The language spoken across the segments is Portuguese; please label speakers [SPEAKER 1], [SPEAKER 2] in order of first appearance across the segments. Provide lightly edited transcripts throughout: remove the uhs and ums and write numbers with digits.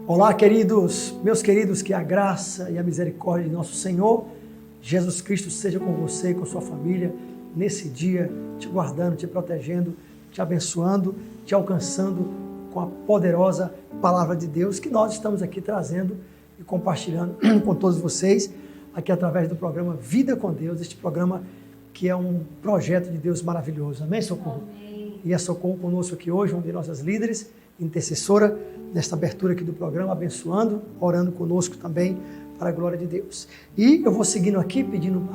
[SPEAKER 1] Olá, meus queridos, que a graça e a misericórdia de nosso Senhor Jesus Cristo seja com você e com sua família nesse dia, te guardando, te protegendo, te abençoando, te alcançando com a poderosa palavra de Deus que nós estamos aqui trazendo e compartilhando com todos vocês aqui através do programa Vida com Deus, este programa que é um projeto de Deus maravilhoso. Amém, Socorro? Amém. E a Socorro conosco aqui hoje, uma de nossas líderes, intercessora, nesta abertura aqui do programa, abençoando, orando conosco também, para a glória de Deus. E eu vou seguindo aqui, pedindo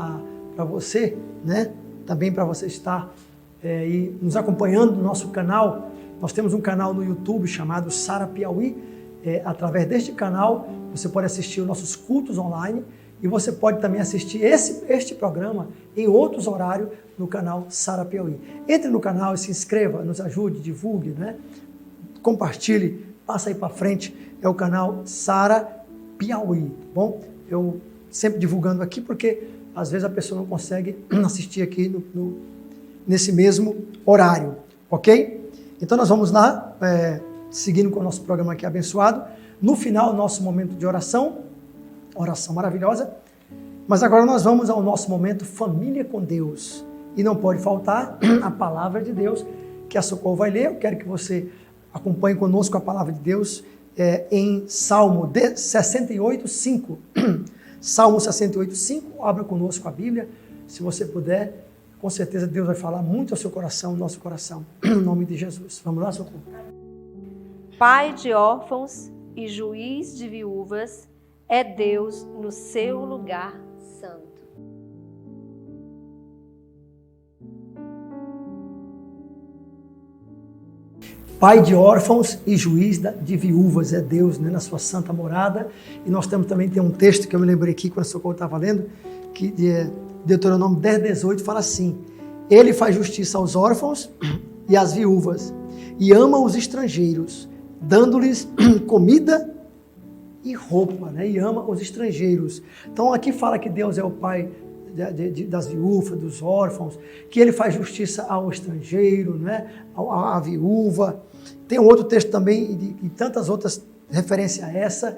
[SPEAKER 1] para você, né, também para você estar e nos acompanhando no nosso canal. Nós temos um canal no YouTube chamado Sara Piauí. Através deste canal, você pode assistir os nossos cultos online e você pode também assistir este programa em outros horários no canal Sara Piauí. Entre no canal e se inscreva, nos ajude, divulgue, né? Compartilhe, passa aí para frente, é o canal Sara Piauí, tá bom? Eu sempre divulgando aqui porque às vezes a pessoa não consegue assistir aqui nesse mesmo horário, ok? Então nós vamos lá, seguindo com o nosso programa aqui abençoado. No final, nosso momento de oração maravilhosa, mas agora nós vamos ao nosso momento Família com Deus. E não pode faltar a palavra de Deus que a Socorro vai ler. Eu quero que você acompanhe conosco a palavra de Deus em Salmo 68:5. Salmo 68:5, abra conosco a Bíblia, se você puder. Com certeza Deus vai falar muito ao seu coração, ao nosso coração, em nome de Jesus. Vamos lá, Socorro.
[SPEAKER 2] Pai de órfãos e juiz de viúvas é Deus no seu lugar santo.
[SPEAKER 1] Pai de órfãos e juiz de viúvas é Deus, né, na sua santa morada. E nós tem um texto que eu me lembrei aqui quando a Socorro estava lendo, que de Deuteronômio 10:18 fala assim: Ele faz justiça aos órfãos e às viúvas e ama os estrangeiros, dando-lhes comida e roupa, né? E ama os estrangeiros. Então aqui fala que Deus é o pai das viúvas, dos órfãos, que ele faz justiça ao estrangeiro, né? À viúva. Tem um outro texto também e tantas outras referências a essa.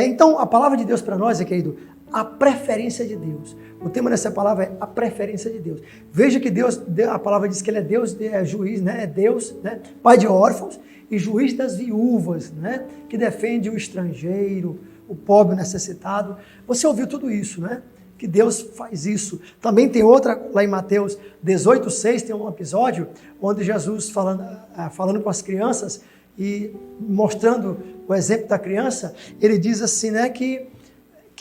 [SPEAKER 1] Então a palavra de Deus para nós, querido, a preferência de Deus. O tema dessa palavra é a preferência de Deus. Veja que Deus, a palavra diz que ele é Deus, é juiz, né? É Deus, né? Pai de órfãos e juiz das viúvas, né? Que defende o estrangeiro, o pobre, o necessitado. Você ouviu tudo isso, né? Que Deus faz isso. Também tem outra, lá em Mateus 18:6, tem um episódio onde Jesus falando com as crianças e mostrando o exemplo da criança, ele diz assim, né, que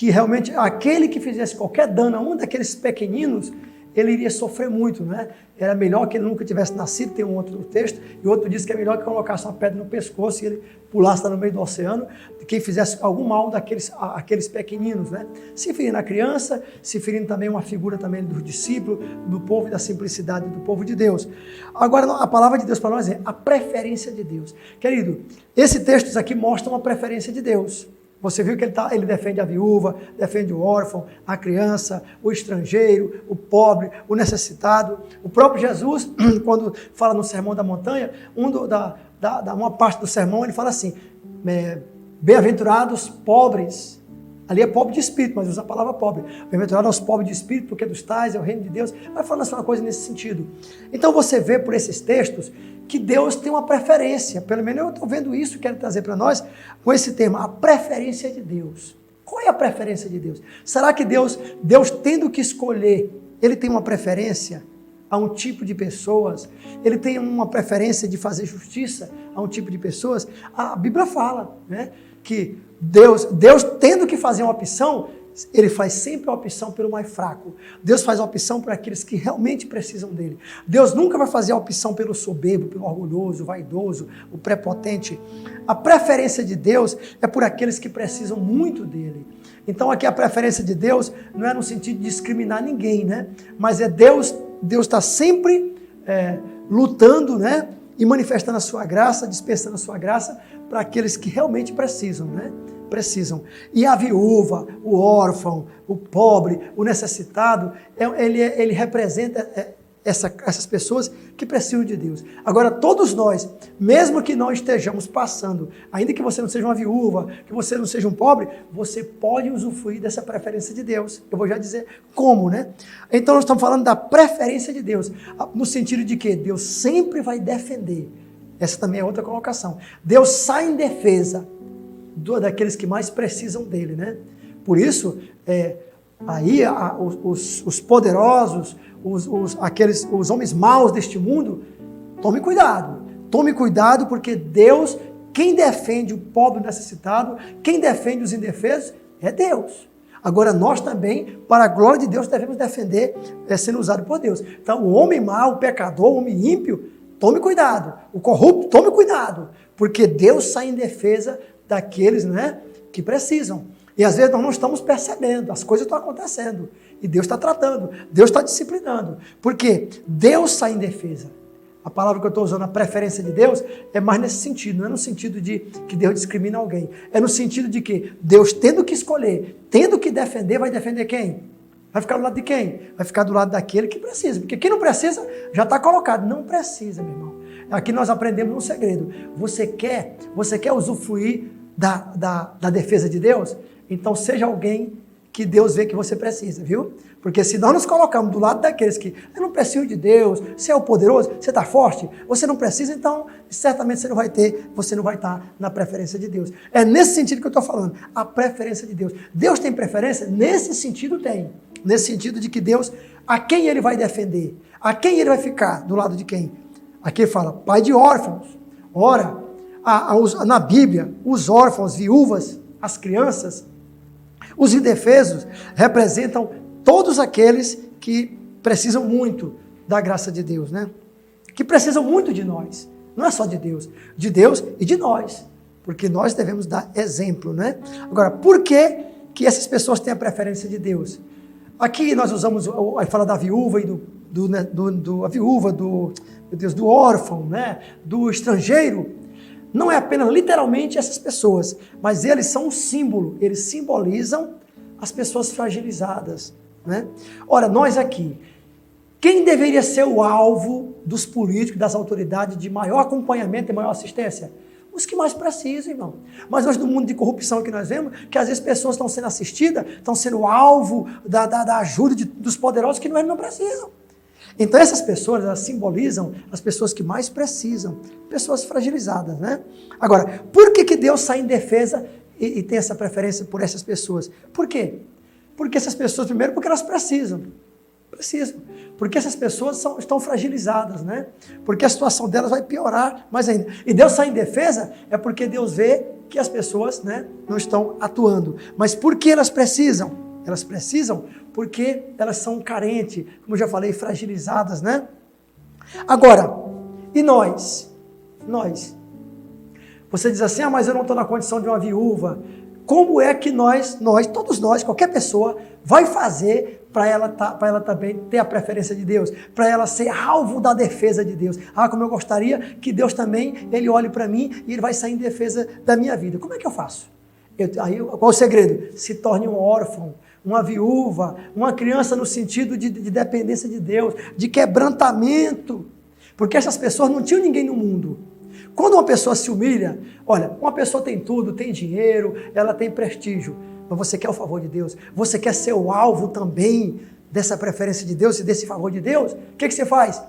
[SPEAKER 1] realmente aquele que fizesse qualquer dano a um daqueles pequeninos, ele iria sofrer muito, né? Era melhor que ele nunca tivesse nascido, tem um outro texto, e outro diz que é melhor que colocasse uma pedra no pescoço e ele pulasse lá no meio do oceano, de quem fizesse algum mal àqueles pequeninos, né? Se ferindo a criança, se ferindo também uma figura também dos discípulos, do povo e da simplicidade do povo de Deus. Agora, a palavra de Deus para nós é a preferência de Deus. Querido, esse texto aqui mostra uma preferência de Deus. Você viu que ele defende a viúva, defende o órfão, a criança, o estrangeiro, o pobre, o necessitado. O próprio Jesus, quando fala no Sermão da Montanha, uma parte do sermão, ele fala assim, bem-aventurados pobres. Ali é pobre de espírito, mas usa a palavra pobre. Bem-aventurados aos pobres de espírito, porque dos tais é o reino de Deus. Vai falando assim uma coisa nesse sentido. Então você vê por esses textos que Deus tem uma preferência. Pelo menos eu estou vendo isso, quero trazer para nós com esse tema, a preferência de Deus. Qual é a preferência de Deus? Será que Deus tendo que escolher, ele tem uma preferência a um tipo de pessoas? Ele tem uma preferência de fazer justiça a um tipo de pessoas? A Bíblia fala, né, que Deus tendo que fazer uma opção, ele faz sempre a opção pelo mais fraco. Deus faz a opção por aqueles que realmente precisam dele. Deus nunca vai fazer a opção pelo soberbo, pelo orgulhoso, o vaidoso, o prepotente. A preferência de Deus é por aqueles que precisam muito dele. Então aqui a preferência de Deus não é no sentido de discriminar ninguém, né? Mas é Deus está sempre lutando, né? E manifestando a sua graça, dispensando a sua graça para aqueles que realmente precisam, né? E a viúva, o órfão, o pobre, o necessitado, ele representa essas pessoas que precisam de Deus. Agora, todos nós, mesmo que não estejamos passando, ainda que você não seja uma viúva, que você não seja um pobre, você pode usufruir dessa preferência de Deus. Eu vou já dizer como, né? Então, nós estamos falando da preferência de Deus, no sentido de que Deus sempre vai defender. Essa também é outra colocação. Deus sai em defesa daqueles que mais precisam dele, né? Por isso, aí os poderosos, os homens maus deste mundo, tome cuidado, porque Deus, quem defende o pobre necessitado, quem defende os indefesos, é Deus. Agora nós também, para a glória de Deus, devemos defender, sendo usado por Deus. Então o homem mau, o pecador, o homem ímpio, tome cuidado, o corrupto, tome cuidado, porque Deus sai em defesa daqueles, né, que precisam. E às vezes nós não estamos percebendo, as coisas estão acontecendo. E Deus está tratando, Deus está disciplinando. Porque Deus sai em defesa. A palavra que eu estou usando, a preferência de Deus, é mais nesse sentido. Não é no sentido de que Deus discrimina alguém. É no sentido de que Deus, tendo que escolher, tendo que defender, vai defender quem? Vai ficar do lado de quem? Vai ficar do lado daquele que precisa. Porque quem não precisa, já está colocado. Não precisa, meu irmão. Aqui nós aprendemos um segredo. Você quer usufruir da defesa de Deus? Então seja alguém que Deus vê que você precisa, viu? Porque se nós nos colocamos do lado daqueles que eu não preciso de Deus, você é o poderoso, você está forte, você não precisa, então certamente você não vai estar na preferência de Deus. É nesse sentido que eu estou falando, a preferência de Deus. Deus tem preferência? Nesse sentido tem. Nesse sentido de que Deus, a quem ele vai defender? A quem ele vai ficar? Do lado de quem? Aqui ele fala, pai de órfãos. Ora, na Bíblia, os órfãos, viúvas, as crianças, os indefesos representam todos aqueles que precisam muito da graça de Deus, né? Que precisam muito de nós. Não é só de Deus e de nós. Porque nós devemos dar exemplo, né? Agora, por que essas pessoas têm a preferência de Deus? Aqui nós usamos, aí fala da viúva e do órfão, né? Do estrangeiro. Não é apenas literalmente essas pessoas, mas eles são um símbolo, eles simbolizam as pessoas fragilizadas, né? Ora, nós aqui, quem deveria ser o alvo dos políticos, das autoridades de maior acompanhamento e maior assistência? Os que mais precisam, irmão. Mas nós, no mundo de corrupção que nós vemos, que às vezes pessoas estão sendo assistidas, estão sendo alvo da ajuda dos poderosos que não precisam. Então essas pessoas, elas simbolizam as pessoas que mais precisam, pessoas fragilizadas, né? Agora, por que Deus sai em defesa e tem essa preferência por essas pessoas? Por quê? Porque essas pessoas, primeiro, porque elas precisam. Porque essas pessoas estão fragilizadas, né? Porque a situação delas vai piorar mais ainda. E Deus sai em defesa é porque Deus vê que as pessoas, né, não estão atuando. Mas por que elas precisam? Elas precisam porque elas são carentes, como eu já falei, fragilizadas, né? Agora, e nós? Você diz assim, mas eu não estou na condição de uma viúva. Como é que todos nós, qualquer pessoa, vai fazer para ela também ter a preferência de Deus, para ela ser alvo da defesa de Deus? Como eu gostaria que Deus também, ele olhe para mim e ele vai sair em defesa da minha vida. Como é que eu faço? Qual o segredo? Se torne um órfão, uma viúva, uma criança no sentido de dependência de Deus, de quebrantamento, porque essas pessoas não tinham ninguém no mundo. Quando uma pessoa se humilha, olha, uma pessoa tem tudo, tem dinheiro, ela tem prestígio, mas você quer o favor de Deus, você quer ser o alvo também dessa preferência de Deus e desse favor de Deus, o que você faz?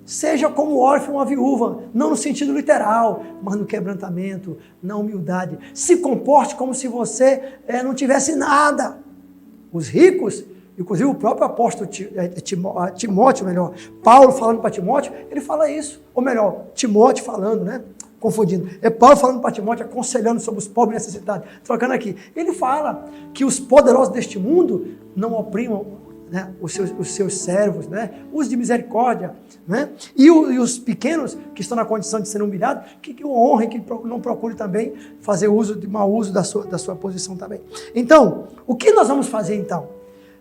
[SPEAKER 1] Seja como órfão ou uma viúva, não no sentido literal, mas no quebrantamento, na humildade. Se comporte como se você não tivesse nada. Os ricos, inclusive o próprio apóstolo Timóteo, Paulo falando para Timóteo, ele fala isso. Ou melhor, Timóteo falando, né? Confundindo. É Paulo falando para Timóteo, aconselhando sobre os pobres necessitados. Trocando aqui. Ele fala que os poderosos deste mundo não oprimam, né, os seus servos, né? Use de misericórdia, né? E os pequenos que estão na condição de serem humilhados, que o honrem, que não procure também fazer mau uso da sua posição também. Então, o que nós vamos fazer então?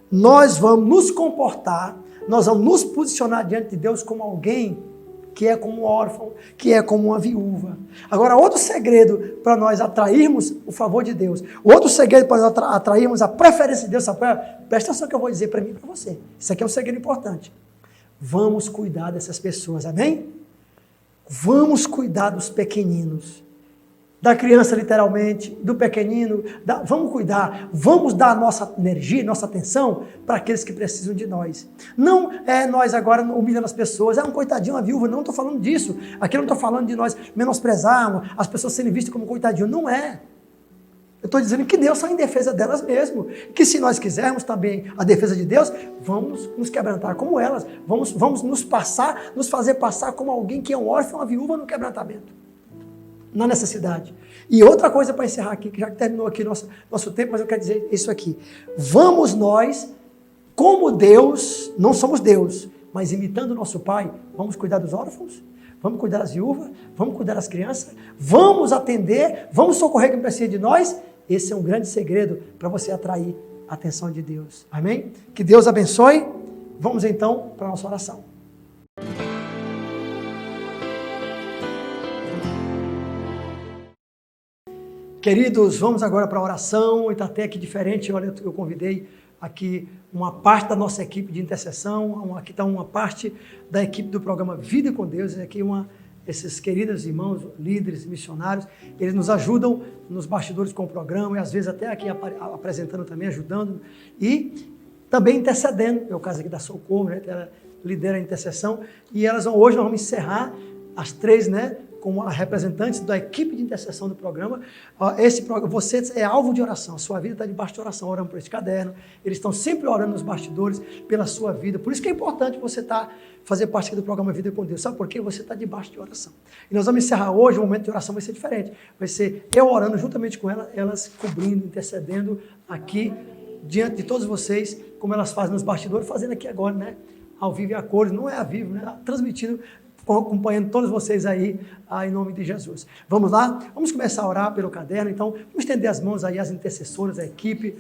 [SPEAKER 1] Nós vamos nos comportar, nós vamos nos posicionar diante de Deus como alguém que é como um órfão, que é como uma viúva. Agora, outro segredo para nós atrairmos o favor de Deus, outro segredo para nós atrairmos a preferência de Deus, presta atenção que eu vou dizer para mim e para você. Isso aqui é um segredo importante. Vamos cuidar dessas pessoas, amém? Vamos cuidar dos pequeninos. Da criança, literalmente, do pequenino. Vamos cuidar, vamos dar nossa energia, nossa atenção para aqueles que precisam de nós. Não é nós agora humilhando as pessoas, um coitadinho, uma viúva, não estou falando disso. Aqui eu não estou falando de nós menosprezarmos, as pessoas serem vistas como coitadinho, não é. Eu estou dizendo que Deus está em defesa delas mesmo. Que se nós quisermos também a defesa de Deus, vamos nos quebrantar como elas. Vamos nos fazer passar como alguém que é um órfão, uma viúva no quebrantamento. Na necessidade. E outra coisa para encerrar aqui, que já terminou aqui nosso tempo, mas eu quero dizer isso aqui. Vamos nós, como Deus, não somos Deus, mas imitando o nosso Pai, vamos cuidar dos órfãos, vamos cuidar das viúvas, vamos cuidar das crianças, vamos atender, vamos socorrer quem precisa de nós. Esse é um grande segredo para você atrair a atenção de Deus. Amém? Que Deus abençoe. Vamos então para a nossa oração. Queridos, vamos agora para a oração. Está até aqui diferente. Olha, eu convidei aqui uma parte da nossa equipe de intercessão. Aqui está uma parte da equipe do programa Vida com Deus. Aqui esses queridos irmãos, líderes, missionários, eles nos ajudam nos bastidores com o programa e às vezes até aqui apresentando também, ajudando e também intercedendo. É o caso aqui da Socorro, né? Ela lidera a intercessão e hoje nós vamos encerrar as 3, né? Como representantes da equipe de intercessão do programa. Você é alvo de oração, a sua vida está debaixo de oração, orando por esse caderno, eles estão sempre orando nos bastidores pela sua vida, por isso que é importante você fazer parte aqui do programa Vida com Deus, sabe por quê? Você está debaixo de oração. E nós vamos encerrar hoje, o momento de oração vai ser diferente, vai ser eu orando juntamente com elas cobrindo, intercedendo aqui, diante de todos vocês, como elas fazem nos bastidores, fazendo aqui agora, né? Ao vivo e a cores, não é a vivo, né? Transmitindo, acompanhando todos vocês aí, em nome de Jesus. Vamos lá? Vamos começar a orar pelo caderno, então, vamos estender as mãos aí, as intercessoras, a equipe,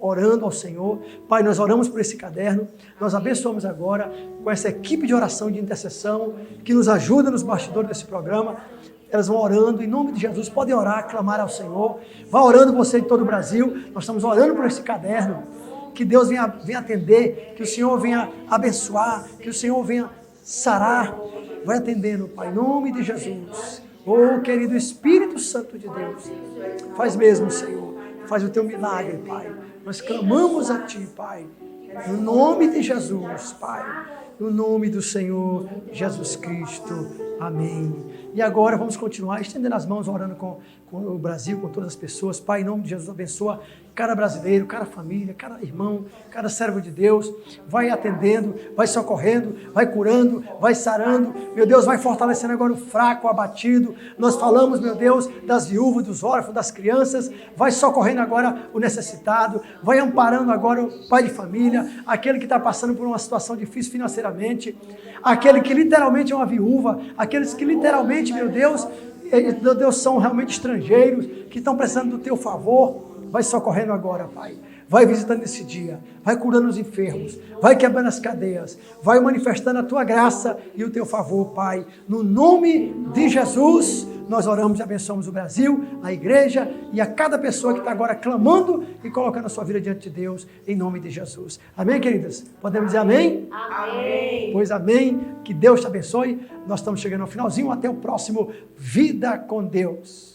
[SPEAKER 1] orando ao Senhor. Pai, nós oramos por esse caderno, nós abençoamos agora com essa equipe de oração, de intercessão, que nos ajuda nos bastidores desse programa. Elas vão orando, em nome de Jesus, podem orar, clamar ao Senhor. Vá orando você de todo o Brasil, nós estamos orando por esse caderno, que Deus venha atender, que o Senhor venha abençoar, que o Senhor venha sarar, vai atendendo, Pai, em nome de Jesus. Oh, querido Espírito Santo de Deus, faz mesmo, Senhor, faz o teu milagre, Pai. Nós clamamos a Ti, Pai, no nome de Jesus, Pai, no nome do Senhor Jesus Cristo. Amém. E agora vamos continuar estendendo as mãos, orando com o Brasil, com todas as pessoas. Pai, em nome de Jesus, abençoa cada brasileiro, cada família, cada irmão, cada servo de Deus. Vai atendendo, vai socorrendo, vai curando, vai sarando. Meu Deus, vai fortalecendo agora o fraco, o abatido. Nós falamos, meu Deus, das viúvas, dos órfãos, das crianças. Vai socorrendo agora o necessitado. Vai amparando agora o pai de família, aquele que está passando por uma situação difícil financeiramente, aquele que literalmente é uma viúva, aqueles que literalmente, meu Deus, são realmente estrangeiros, que estão precisando do teu favor. Vai socorrendo agora, Pai. Vai visitando esse dia, vai curando os enfermos, vai quebrando as cadeias, vai manifestando a tua graça e o teu favor, Pai. No nome de Jesus, nós oramos e abençoamos o Brasil, a igreja e a cada pessoa que está agora clamando e colocando a sua vida diante de Deus, em nome de Jesus. Amém, queridas? Podemos dizer amém?
[SPEAKER 2] Amém.
[SPEAKER 1] Pois amém. Que Deus te abençoe. Nós estamos chegando ao finalzinho. Até o próximo Vida com Deus.